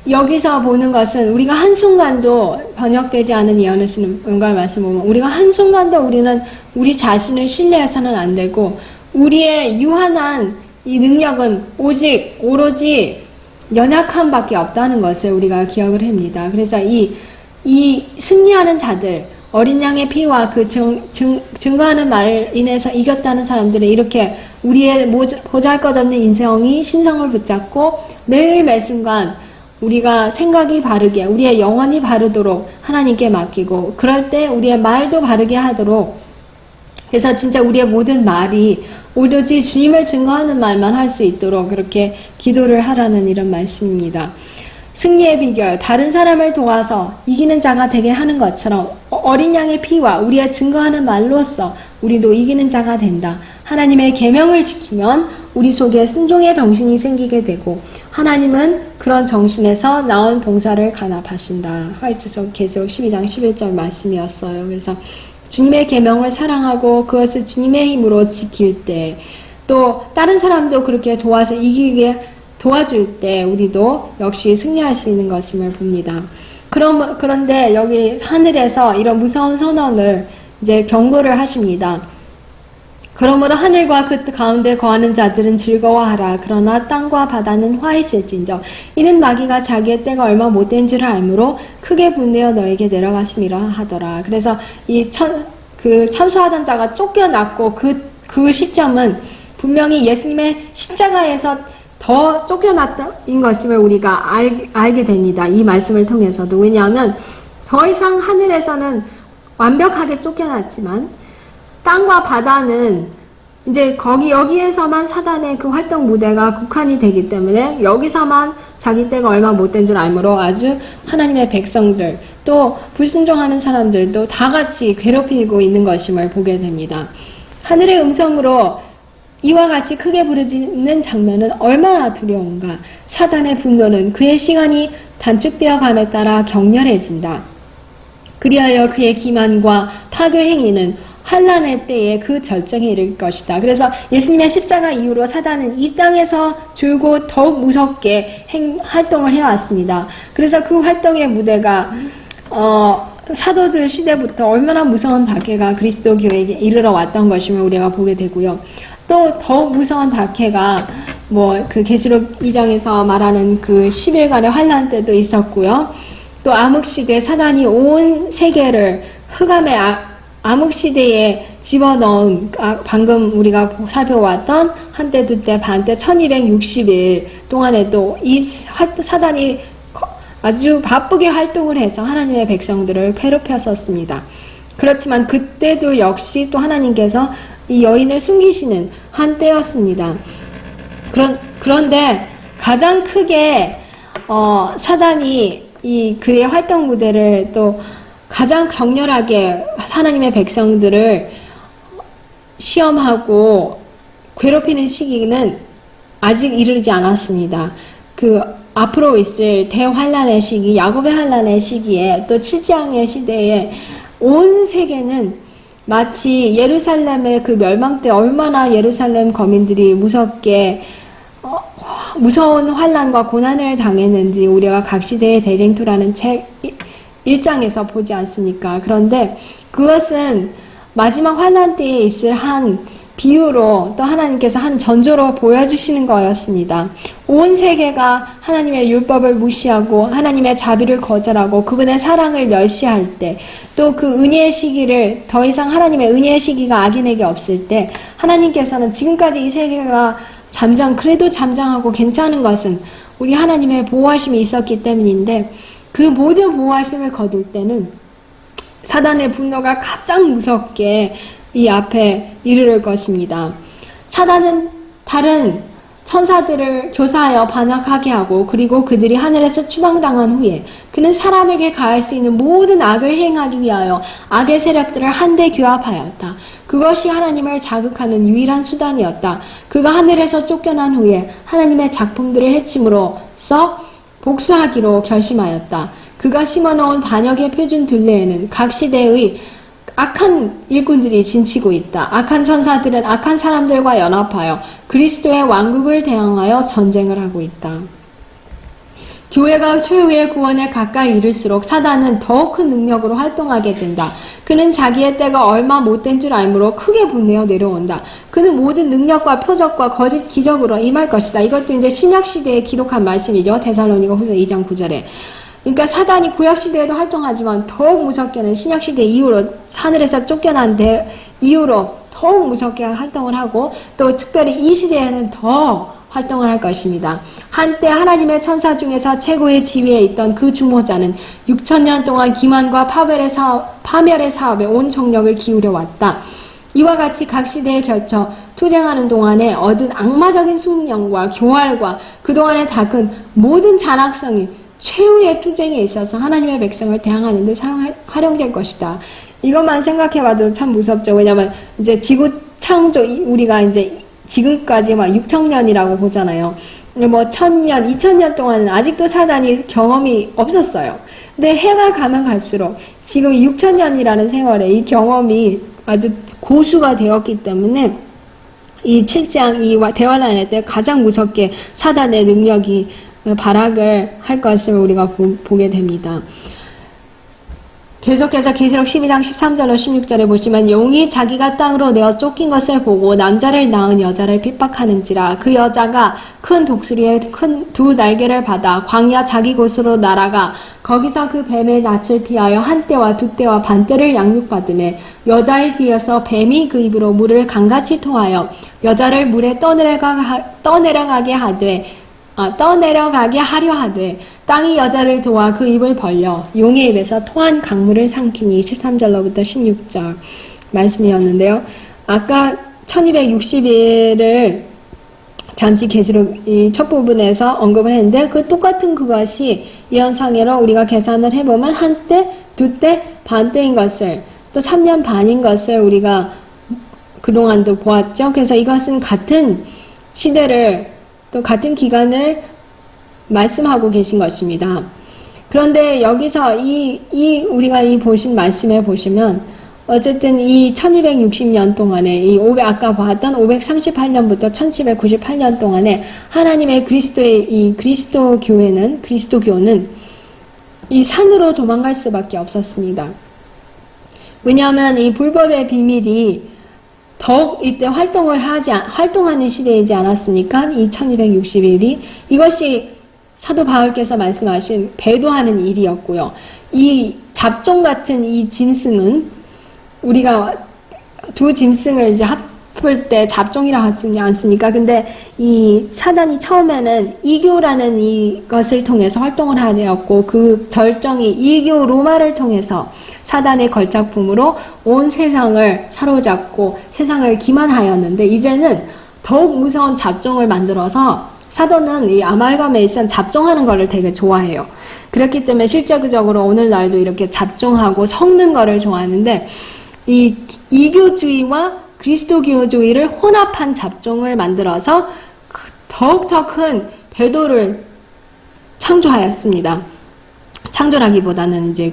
여기서 보는 것은 우리가 한순간도 번역되지 않은 예언을 쓰는 은갈 말씀 보면 우리가 한순간도 우리는 우리 자신을 신뢰해서는 안 되고 우리의 유한한 이 능력은 오로지 연약함밖에 없다는 것을 우리가 기억을 합니다. 그래서 이 승리하는 자들 어린 양의 피와 그 증거하는 말을 인해서 이겼다는 사람들은 이렇게 우리의 보잘것없는 인성이 신성을 붙잡고 매 순간 우리가 생각이 바르게 우리의 영혼이 바르도록 하나님께 맡기고 그럴 때 우리의 말도 바르게 하도록 그래서 진짜 우리의 모든 말이 오로지 주님을 증거하는 말만 할 수 있도록 그렇게 기도를 하라는 이런 말씀입니다. 승리의 비결, 다른 사람을 도와서 이기는 자가 되게 하는 것처럼 어린 양의 피와 우리의 증거하는 말로써 우리도 이기는 자가 된다. 하나님의 계명을 지키면 우리 속에 순종의 정신이 생기게 되고 하나님은 그런 정신에서 나온 봉사를 간합하신다. 화이트서 계시록 12장 11절 말씀이었어요. 그래서 주님의 계명을 사랑하고 그것을 주님의 힘으로 지킬 때 또 다른 사람도 그렇게 도와서 이기게 도와줄 때 우리도 역시 승리할 수 있는 것임을 봅니다. 그런데 여기 하늘에서 이런 무서운 선언을 이제 경고를 하십니다. 그러므로 하늘과 그 가운데 거하는 자들은 즐거워하라. 그러나 땅과 바다는 화있을진저 이는 마귀가 자기의 때가 얼마 못된 줄 알므로 크게 분내어 너에게 내려갔음이라 하더라. 그래서 그 참소하던 자가 쫓겨났고 그 시점은 분명히 예수님의 십자가에서 더 쫓겨났던 것임을 우리가 알게 됩니다. 이 말씀을 통해서도. 왜냐하면 더 이상 하늘에서는 완벽하게 쫓겨났지만 땅과 바다는 이제 여기에서만 사단의 그 활동 무대가 국한이 되기 때문에 여기서만 자기 때가 얼마 못된 줄 알므로 아주 하나님의 백성들 또 불순종하는 사람들도 다 같이 괴롭히고 있는 것임을 보게 됩니다. 하늘의 음성으로 이와 같이 크게 부르짖는 장면은 얼마나 두려운가. 사단의 분노는 그의 시간이 단축되어 감에 따라 격렬해진다. 그리하여 그의 기만과 파괴 행위는 환란의 때에 그 절정에 이를 것이다. 그래서 예수님의 십자가 이후로 사단은 이 땅에서 졸고 더욱 무섭게 활동을 해왔습니다. 그래서 그 활동의 무대가 사도들 시대부터 얼마나 무서운 박해가 그리스도 교회에게 이르러 왔던 것임을 우리가 보게 되고요. 또 더욱 무서운 박해가 그 계시록 2장에서 말하는 그 10일간의 환란 때도 있었고요. 또 암흑시대 사단이 온 세계를 흑암의 암흑시대에 집어넣은 방금 우리가 살펴왔던 한때 두때 반때 1260일 동안에도 이 사단이 아주 바쁘게 활동을 해서 하나님의 백성들을 괴롭혔었습니다. 그렇지만 그때도 역시 또 하나님께서 이 여인을 숨기시는 한때였습니다. 그런데 가장 크게 사단이 그의 활동 무대를 또 가장 격렬하게 하나님의 백성들을 시험하고 괴롭히는 시기는 아직 이르지 않았습니다. 그 앞으로 있을 대환란의 시기, 야곱의 환란의 시기에 또 칠지왕의 시대에 온 세계는 마치 예루살렘의 그 멸망 때 얼마나 예루살렘 거민들이 무섭게 무서운 환란과 고난을 당했는지 우리가 각 시대의 대쟁투라는 책 1장에서 보지 않습니까? 그런데 그것은 마지막 환란 때에 있을 한 비유로 또 하나님께서 한 전조로 보여주시는 거였습니다. 온 세계가 하나님의 율법을 무시하고 하나님의 자비를 거절하고 그분의 사랑을 멸시할 때 또 그 은혜의 시기를 더 이상 하나님의 은혜의 시기가 악인에게 없을 때 하나님께서는 지금까지 이 세계가 그래도 잠잠하고 괜찮은 것은 우리 하나님의 보호하심이 있었기 때문인데 그 모든 보호하심을 거둘 때는 사단의 분노가 가장 무섭게 이 앞에 이르를 것입니다. 사단은 다른 천사들을 교사하여 반역하게 하고 그리고 그들이 하늘에서 추방당한 후에 그는 사람에게 가할 수 있는 모든 악을 행하기 위하여 악의 세력들을 한데 규합하였다. 그것이 하나님을 자극하는 유일한 수단이었다. 그가 하늘에서 쫓겨난 후에 하나님의 작품들을 해침으로써 복수하기로 결심하였다. 그가 심어놓은 반역의 표준 둘레에는 각 시대의 악한 일꾼들이 진치고 있다. 악한 천사들은 악한 사람들과 연합하여 그리스도의 왕국을 대항하여 전쟁을 하고 있다. 교회가 최후의 구원에 가까이 이를수록 사단은 더욱 큰 능력으로 활동하게 된다. 그는 자기의 때가 얼마 못된 줄 알므로 크게 분내어 내려온다. 그는 모든 능력과 표적과 거짓 기적으로 임할 것이다. 이것도 이제 신약시대에 기록한 말씀이죠. 데살로니가후서 2장 9절에. 그러니까 사단이 구약시대에도 활동하지만 더욱 무섭게는 신약시대 이후로 하늘에서 쫓겨난 이후로 더욱 무섭게 활동을 하고 또 특별히 이 시대에는 더 활동을 할 것입니다. 한때 하나님의 천사 중에서 최고의 지위에 있던 그 중보자는 6,000년 동안 기만과 파멸의 사업에 온 정력을 기울여 왔다. 이와 같이 각 시대에 걸쳐 투쟁하는 동안에 얻은 악마적인 숙련과 교활과 그동안에 닦은 모든 잔악성이 최후의 투쟁에 있어서 하나님의 백성을 대항하는 데 활용될 것이다. 이것만 생각해봐도 참 무섭죠. 왜냐면 이제 지구 창조 우리가 이제 지금까지 막 6,000년이라고 보잖아요. 뭐 1,000년, 2,000년 동안은 아직도 사단이 경험이 없었어요. 근데 해가 가면 갈수록 지금 6,000년이라는 세월에 이 경험이 아주 고수가 되었기 때문에 이 7장 이 대환란의 때 가장 무섭게 사단의 능력이 발악을 할 것을 우리가 보게 됩니다. 계속해서 계시록 12장 13절로 16절에 보시면 용이 자기가 땅으로 내어 쫓긴 것을 보고 남자를 낳은 여자를 핍박하는지라 그 여자가 큰 독수리의 큰 두 날개를 받아 광야 자기 곳으로 날아가 거기서 그 뱀의 낯을 피하여 한 때와 두 때와 반 때를 양육받으매 여자의 귀에서 뱀이 그 입으로 물을 강같이 토하여 여자를 물에 떠내려가게 하려 하되 땅이 여자를 도와 그 입을 벌려 용의 입에서 토한 강물을 삼키니 13절로부터 16절 말씀이었는데요. 아까 1260일을 잠시 계시록 이 첫 부분에서 언급을 했는데 그 똑같은 그것이 예언상으로 우리가 계산을 해보면 한때, 두때, 반때인 것을 또 3년 반인 것을 우리가 그동안도 보았죠. 그래서 이것은 같은 시대를 또 같은 기간을 말씀하고 계신 것입니다. 그런데 여기서 우리가 보신 말씀에 보시면 어쨌든 이 1260년 동안에 아까 봤던 538년부터 1798년 동안에 하나님의 그리스도 교는 이 산으로 도망갈 수밖에 없었습니다. 왜냐하면 이 불법의 비밀이 더욱 이때 활동하는 시대이지 않았습니까? 이 1260일이 이것이 사도 바울께서 말씀하신 배도하는 일이었고요. 이 잡종 같은 이 짐승은 우리가 두 짐승을 이제 합할 때 잡종이라 하지 않습니까? 근데 이 사단이 처음에는 이교라는 이것을 통해서 활동을 하였고 그 절정이 이교 로마를 통해서 사단의 걸작품으로 온 세상을 사로잡고 세상을 기만하였는데 이제는 더욱 무서운 잡종을 만들어서 사도는 이 아말가메이션 잡종하는 거를 되게 좋아해요. 그렇기 때문에 실제적으로 오늘날도 이렇게 잡종하고 섞는 거를 좋아하는데 이 이교주의와 그리스도교주의를 혼합한 잡종을 만들어서 더욱더 큰 배도를 창조하였습니다. 창조라기보다는 이제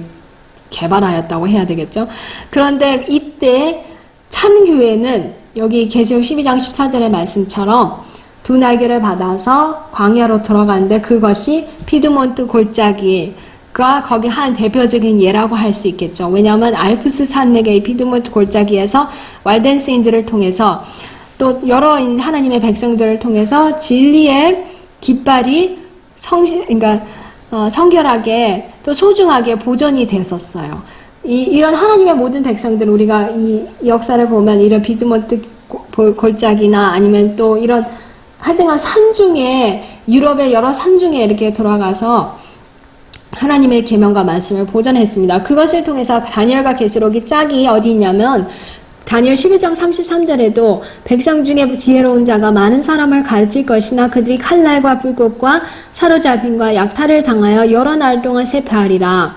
개발하였다고 해야 되겠죠. 그런데 이때 참교회는 여기 계시록 12장 14절의 말씀처럼 두 날개를 받아서 광야로 들어갔는데 그것이 피드몬트 골짜기가 거기 한 대표적인 예라고 할 수 있겠죠. 왜냐하면 알프스 산맥의 피드몬트 골짜기에서 왈덴스인들을 통해서 또 여러 하나님의 백성들을 통해서 진리의 깃발이 성결하게 또 소중하게 보존이 됐었어요. 이런 하나님의 모든 백성들 우리가 이 역사를 보면 이런 피드몬트 골짜기나 아니면 또 이런 하여튼간 산 중에 유럽의 여러 산 중에 이렇게 돌아가서 하나님의 계명과 말씀을 보존했습니다. 그것을 통해서 다니엘과 계시록이 짝이 어디 있냐면 다니엘 11장 33절에도 백성 중에 지혜로운 자가 많은 사람을 가르칠 것이나 그들이 칼날과 불꽃과 사로잡힘과 약탈을 당하여 여러 날 동안 세패하리라.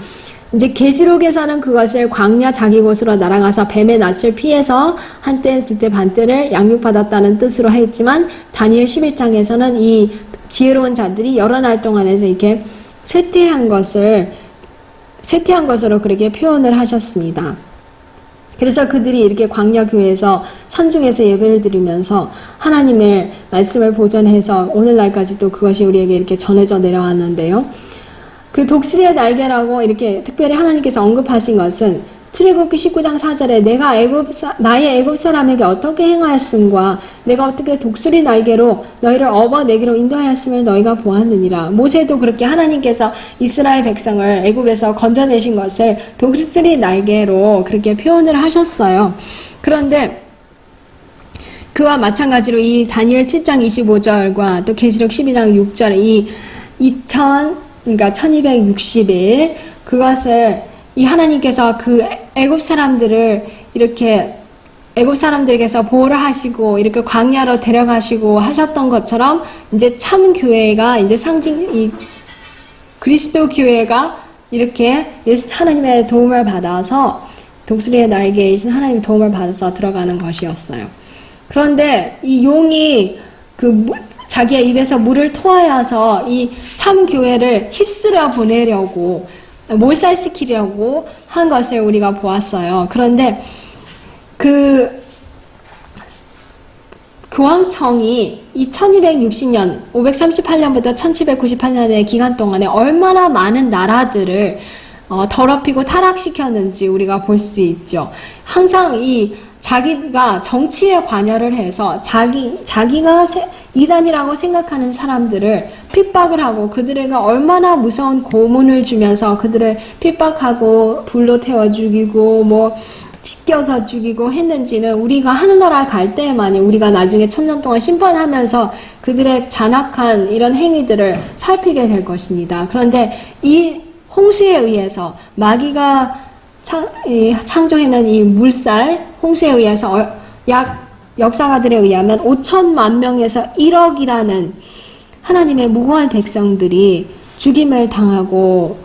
이제 계시록에서는 그것을 광야 자기 곳으로 날아가서 뱀의 낯을 피해서 한때 두때 반때를 양육받았다는 뜻으로 했지만 다니엘 11장에서는 이 지혜로운 자들이 여러 날 동안에서 이렇게 쇠퇴한 것으로 그렇게 표현을 하셨습니다. 그래서 그들이 이렇게 광야 교회에서 산중에서 예배를 드리면서 하나님의 말씀을 보존해서 오늘날까지도 그것이 우리에게 이렇게 전해져 내려왔는데요. 그 독수리의 날개라고 이렇게 특별히 하나님께서 언급하신 것은 출애굽기 19장 4절에 내가 나의 애굽 사람에게 어떻게 행하였음과 내가 어떻게 독수리 날개로 너희를 업어 내기로 인도하였음을 너희가 보았느니라. 모세도 그렇게 하나님께서 이스라엘 백성을 애굽에서 건져내신 것을 독수리 날개로 그렇게 표현을 하셨어요. 그런데 그와 마찬가지로 이 다니엘 7장 25절과 또 계시록 12장 6절 그러니까 1260일 그것을 이 하나님께서 그 애굽 사람들을 이렇게 애굽 사람들에게서 보호를 하시고 이렇게 광야로 데려가시고 하셨던 것처럼 이제 참 교회가 이제 이 그리스도 교회가 이렇게 하나님의 도움을 받아서 독수리의 날개이신 하나님의 도움을 받아서 들어가는 것이었어요. 그런데 이 용이 자기의 입에서 물을 토하여서 이 참 교회를 휩쓸어 보내려고 몰살시키려고 한 것을 우리가 보았어요. 그런데 교황청이 1260년, 538년부터 1798년의 기간 동안에 얼마나 많은 나라들을 더럽히고 타락시켰는지 우리가 볼 수 있죠. 항상 자기가 정치에 관여를 해서 자기가 이단이라고 생각하는 사람들을 핍박을 하고 그들에게 얼마나 무서운 고문을 주면서 그들을 핍박하고 불로 태워 죽이고 찢겨서 죽이고 했는지는 우리가 하늘나라 갈 때에만이 우리가 나중에 1000년 동안 심판하면서 그들의 잔악한 이런 행위들을 살피게 될 것입니다. 그런데 이 홍수에 의해서 마귀가 창조해낸 이 물살 홍수에 의해서 역사가들에 의하면 5천만 명에서 1억이라는 하나님의 무고한 백성들이 죽임을 당하고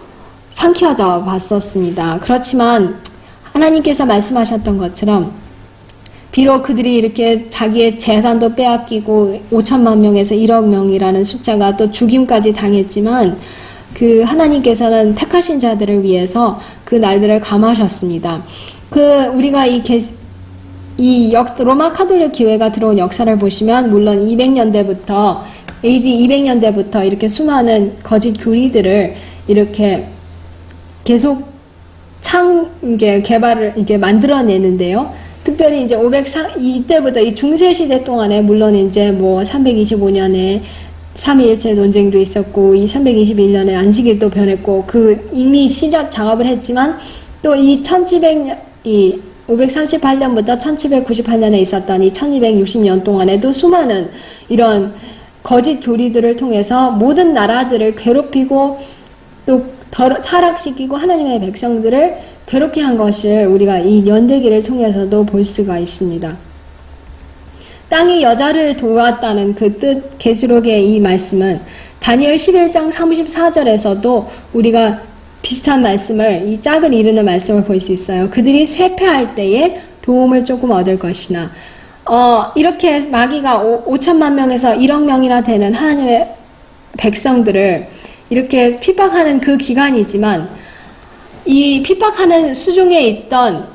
삼켜져 봤었습니다. 그렇지만 하나님께서 말씀하셨던 것처럼 비록 그들이 이렇게 자기의 재산도 빼앗기고 5천만 명에서 1억 명이라는 숫자가 또 죽임까지 당했지만 그 하나님께서는 택하신 자들을 위해서 그 날들을 감하셨습니다. 우리가 로마 카톨릭 교회가 들어온 역사를 보시면 물론 200년대부터 AD 200년대부터 이렇게 수많은 거짓 교리들을 이렇게 계속 개발을 만들어내는데요. 특별히 이제 이때부터 이 중세 시대 동안에 물론 이제 325년에 삼위일체 논쟁도 있었고 이 321년에 안식일도 변했고 이미 시작 작업을 했지만 또 이 538년부터 1798년에 있었던 이 1260년 동안에도 수많은 이런 거짓 교리들을 통해서 모든 나라들을 괴롭히고 또 타락시키고 하나님의 백성들을 괴롭게 한 것을 우리가 이 연대기를 통해서도 볼 수가 있습니다. 땅이 여자를 도왔다는 그 뜻 계시록의 이 말씀은 다니엘 11장 34절에서도 우리가 비슷한 말씀을 이 짝을 이루는 말씀을 볼 수 있어요. 그들이 쇠퇴할 때에 도움을 조금 얻을 것이나 이렇게 마귀가 5천만 명에서 1억 명이나 되는 하나님의 백성들을 이렇게 핍박하는 그 기간이지만 이 핍박하는 수중에 있던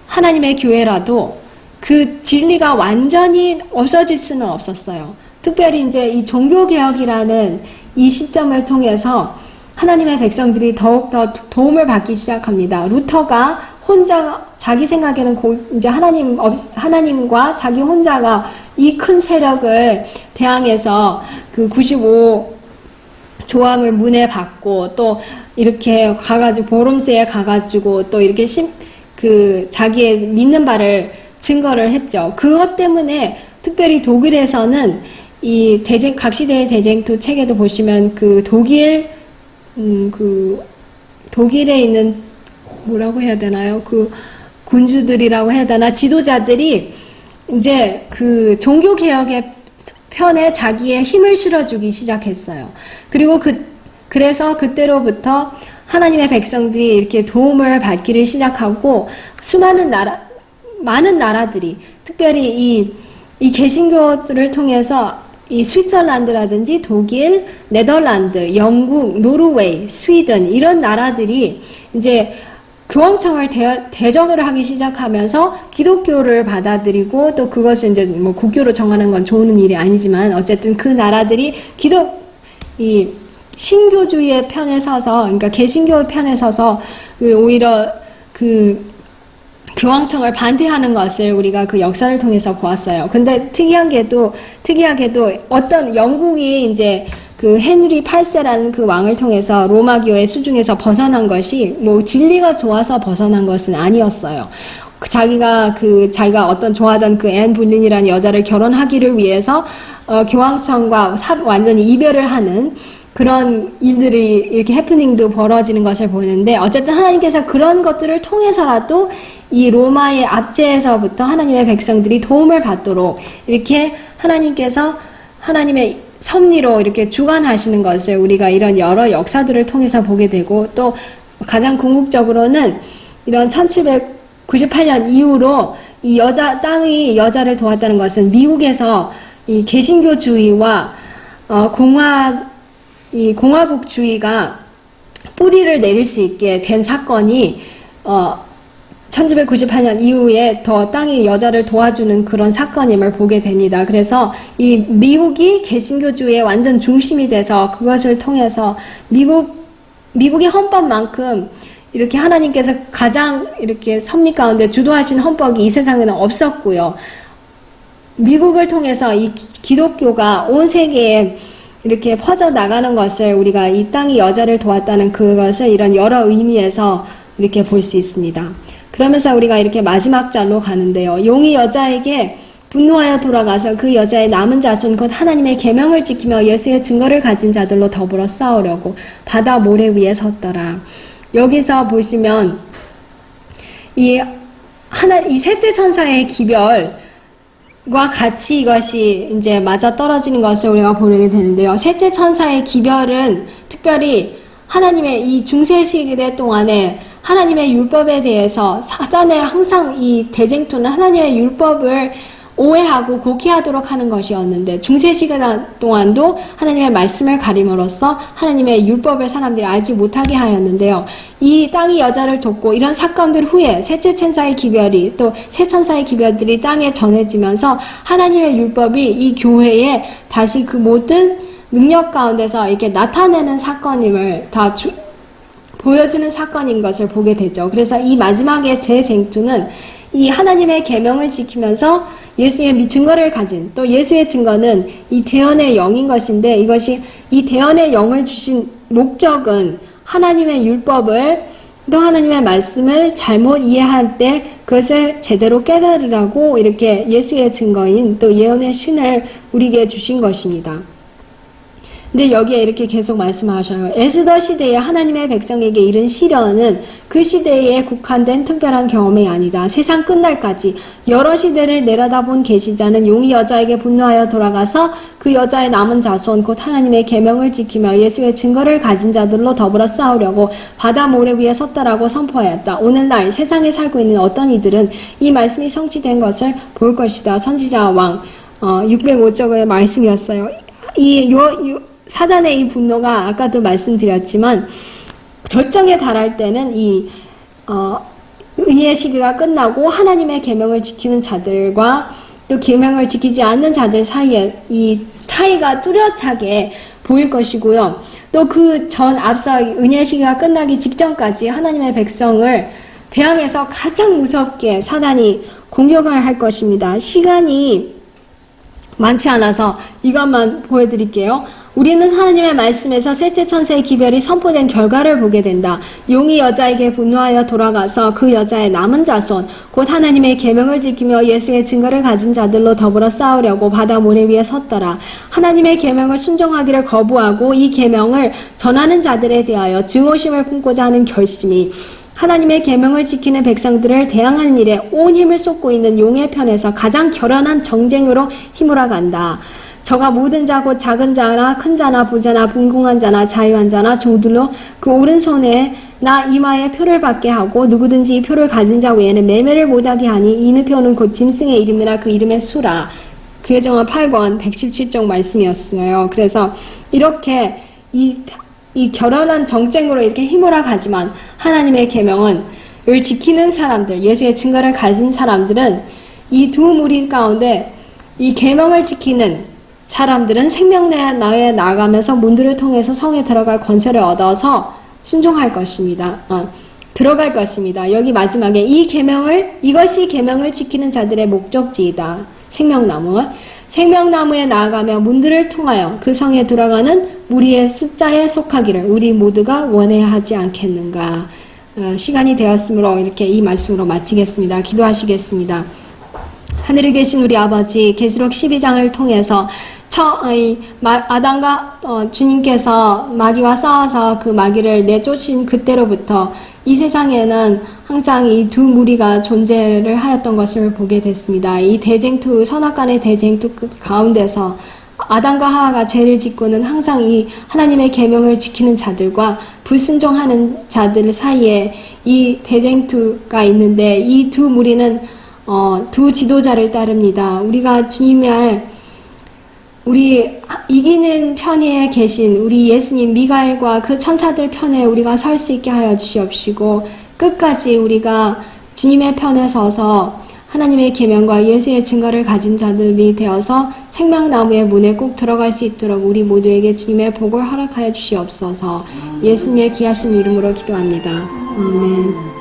하나님의 교회라도 그 진리가 완전히 없어질 수는 없었어요. 특별히 이제 이 종교개혁이라는 이 시점을 통해서 하나님의 백성들이 더욱더 도움을 받기 시작합니다. 루터가 혼자 자기 생각에는 이제 하나님과 자기 혼자가 이 큰 세력을 대항해서 그 95 조항을 문에 받고 또 이렇게 가가지고 보름스에 가가지고 또 이렇게 자기의 믿는 바를 증거를 했죠. 그것 때문에 특별히 독일에서는 이 각시대의 대쟁투 책에도 보시면 그 독일에 있는 뭐라고 해야 되나요? 그 군주들이라고 해야 되나? 지도자들이 이제 그 종교개혁의 편에 자기의 힘을 실어주기 시작했어요. 그리고 그래서 그때로부터 하나님의 백성들이 이렇게 도움을 받기를 시작하고 많은 나라들이 특별히 이 개신교들을 통해서 이 스위tzerland라든지 독일, 네덜란드, 영국, 노르웨이, 스위든 이런 나라들이 이제 교황청을 대적을 하기 시작하면서 기독교를 받아들이고 또 그것을 이제 국교로 정하는 건 좋은 일이 아니지만 어쨌든 그 나라들이 이 신교주의의 편에 서서 그러니까 개신교의 편에 서서 오히려 그 교황청을 반대하는 것을 우리가 그 역사를 통해서 보았어요. 근데 특이하게도 어떤 영국이 이제 그 헨리 8세라는 그 왕을 통해서 로마교의 수중에서 벗어난 것이 진리가 좋아서 벗어난 것은 아니었어요. 자기가 어떤 좋아하던 그 앤 볼린이라는 여자를 결혼하기를 위해서 교황청과 완전히 이별을 하는 그런 일들이 이렇게 해프닝도 벌어지는 것을 보는데 어쨌든 하나님께서 그런 것들을 통해서라도 이 로마의 압제에서부터 하나님의 백성들이 도움을 받도록 이렇게 하나님께서 하나님의 섭리로 이렇게 주관하시는 것을 우리가 이런 여러 역사들을 통해서 보게 되고 또 가장 궁극적으로는 이런 1798년 이후로 이 땅이 여자를 도왔다는 것은 미국에서 이 개신교주의와 공화국주의가 뿌리를 내릴 수 있게 된 사건이 1998년 이후에 더 땅이 여자를 도와주는 그런 사건임을 보게 됩니다. 그래서 이 미국이 개신교주의 완전 중심이 돼서 그것을 통해서 미국의 헌법만큼 이렇게 하나님께서 가장 이렇게 섭리 가운데 주도하신 헌법이 이 세상에는 없었고요. 미국을 통해서 이 기독교가 온 세계에 이렇게 퍼져 나가는 것을 우리가 이 땅이 여자를 도왔다는 그것을 이런 여러 의미에서 이렇게 볼 수 있습니다. 그러면서 우리가 이렇게 마지막 절로 가는데요. 용이 여자에게 분노하여 돌아가서 그 여자의 남은 자손 곧 하나님의 계명을 지키며 예수의 증거를 가진 자들로 더불어 싸우려고 바다 모래 위에 섰더라. 여기서 보시면 이 셋째 천사의 기별과 같이 이것이 이제 맞아 떨어지는 것을 우리가 보게 되는데요. 셋째 천사의 기별은 특별히 하나님의 이 중세 시대 동안에 하나님의 율법에 대해서 사단의 항상 이 대쟁투는 하나님의 율법을 오해하고 곡해하도록 하는 것이었는데 중세 시대 동안도 하나님의 말씀을 가림으로써 하나님의 율법을 사람들이 알지 못하게 하였는데요. 이 땅이 여자를 돕고 이런 사건들 후에 셋째 천사의 기별이 또 세 천사의 기별들이 땅에 전해지면서 하나님의 율법이 이 교회에 다시 그 모든 능력 가운데서 이렇게 나타내는 사건임을 다 보여주는 사건인 것을 보게 되죠. 그래서 이 마지막의 대쟁투는 이 하나님의 계명을 지키면서 예수의 증거를 가진 또 예수의 증거는 이 대언의 영인 것인데 이것이 이 대언의 영을 주신 목적은 하나님의 율법을 또 하나님의 말씀을 잘못 이해할 때 그것을 제대로 깨달으라고 이렇게 예수의 증거인 또 예언의 신을 우리에게 주신 것입니다. 근데 여기에 이렇게 계속 말씀하셔요. 에스더 시대에 하나님의 백성에게 이른 시련은 그 시대에 국한된 특별한 경험이 아니다. 세상 끝날까지 여러 시대를 내려다본 계시자는 용이 여자에게 분노하여 돌아가서 그 여자의 남은 자손 곧 하나님의 계명을 지키며 예수의 증거를 가진 자들로 더불어 싸우려고 바다 모래 위에 섰다라고 선포하였다. 오늘날 세상에 살고 있는 어떤 이들은 이 말씀이 성취된 것을 볼 것이다. 선지자 왕 605쪽의 말씀이었어요. 사단의 이 분노가 아까도 말씀드렸지만 절정에 달할 때는 은혜의 시기가 끝나고 하나님의 계명을 지키는 자들과 또 계명을 지키지 않는 자들 사이에 이 차이가 뚜렷하게 보일 것이고요. 또 그 전 앞서 은혜의 시기가 끝나기 직전까지 하나님의 백성을 대항해서 가장 무섭게 사단이 공격을 할 것입니다. 시간이 많지 않아서 이것만 보여드릴게요. 우리는 하나님의 말씀에서 셋째 천사의 기별이 선포된 결과를 보게 된다. 용이 여자에게 분노하여 돌아가서 그 여자의 남은 자손 곧 하나님의 계명을 지키며 예수의 증거를 가진 자들로 더불어 싸우려고 바다 모래 위에 섰더라. 하나님의 계명을 순종하기를 거부하고 이 계명을 전하는 자들에 대하여 증오심을 품고자 하는 결심이 하나님의 계명을 지키는 백성들을 대항하는 일에 온 힘을 쏟고 있는 용의 편에서 가장 결연한 정쟁으로 힘으로 간다. 저가 모든 자 곧 작은 자나 큰 자나 부자나 분궁한 자나 자유한 자나 종들로 그 오른손에 나 이마에 표를 받게 하고 누구든지 이 표를 가진 자 외에는 매매를 못하게 하니 이 표는 곧 짐승의 이름이나 그 이름의 수라. 그의 정한 8권 117쪽 말씀이었어요. 그래서 이렇게 이 결연한 정쟁으로 이렇게 힘으로 가지만 하나님의 계명을 지키는 사람들, 예수의 증거를 가진 사람들은 이 두 무리 가운데 이 계명을 지키는 사람들은 생명나에 나아가면서 문들을 통해서 성에 들어갈 권세를 얻어서 순종할 것입니다. 들어갈 것입니다. 여기 마지막에 이것이 계명을 지키는 자들의 목적지이다. 생명나무에 나아가며 문들을 통하여 그 성에 들어가는 무리의 숫자에 속하기를 우리 모두가 원해야 하지 않겠는가. 시간이 되었으므로 이렇게 이 말씀으로 마치겠습니다. 기도하시겠습니다. 하늘에 계신 우리 아버지, 계시록 12장을 통해서 아담과 주님께서 마귀와 싸워서 그 마귀를 내쫓은 그때로부터 이 세상에는 항상 이 두 무리가 존재를 하였던 것을 보게 됐습니다. 이 대쟁투, 선악간의 대쟁투 가운데서 아담과 하와가 죄를 짓고는 항상 이 하나님의 계명을 지키는 자들과 불순종하는 자들 사이에 이 대쟁투가 있는데 이 두 무리는 두 지도자를 따릅니다. 우리가 주님의 우리 이기는 편에 계신 우리 예수님 미가엘과 그 천사들 편에 우리가 설 수 있게 하여 주시옵시고 끝까지 우리가 주님의 편에 서서 하나님의 계명과 예수의 증거를 가진 자들이 되어서 생명나무의 문에 꼭 들어갈 수 있도록 우리 모두에게 주님의 복을 허락하여 주시옵소서. 예수님의 귀하신 이름으로 기도합니다. 아멘.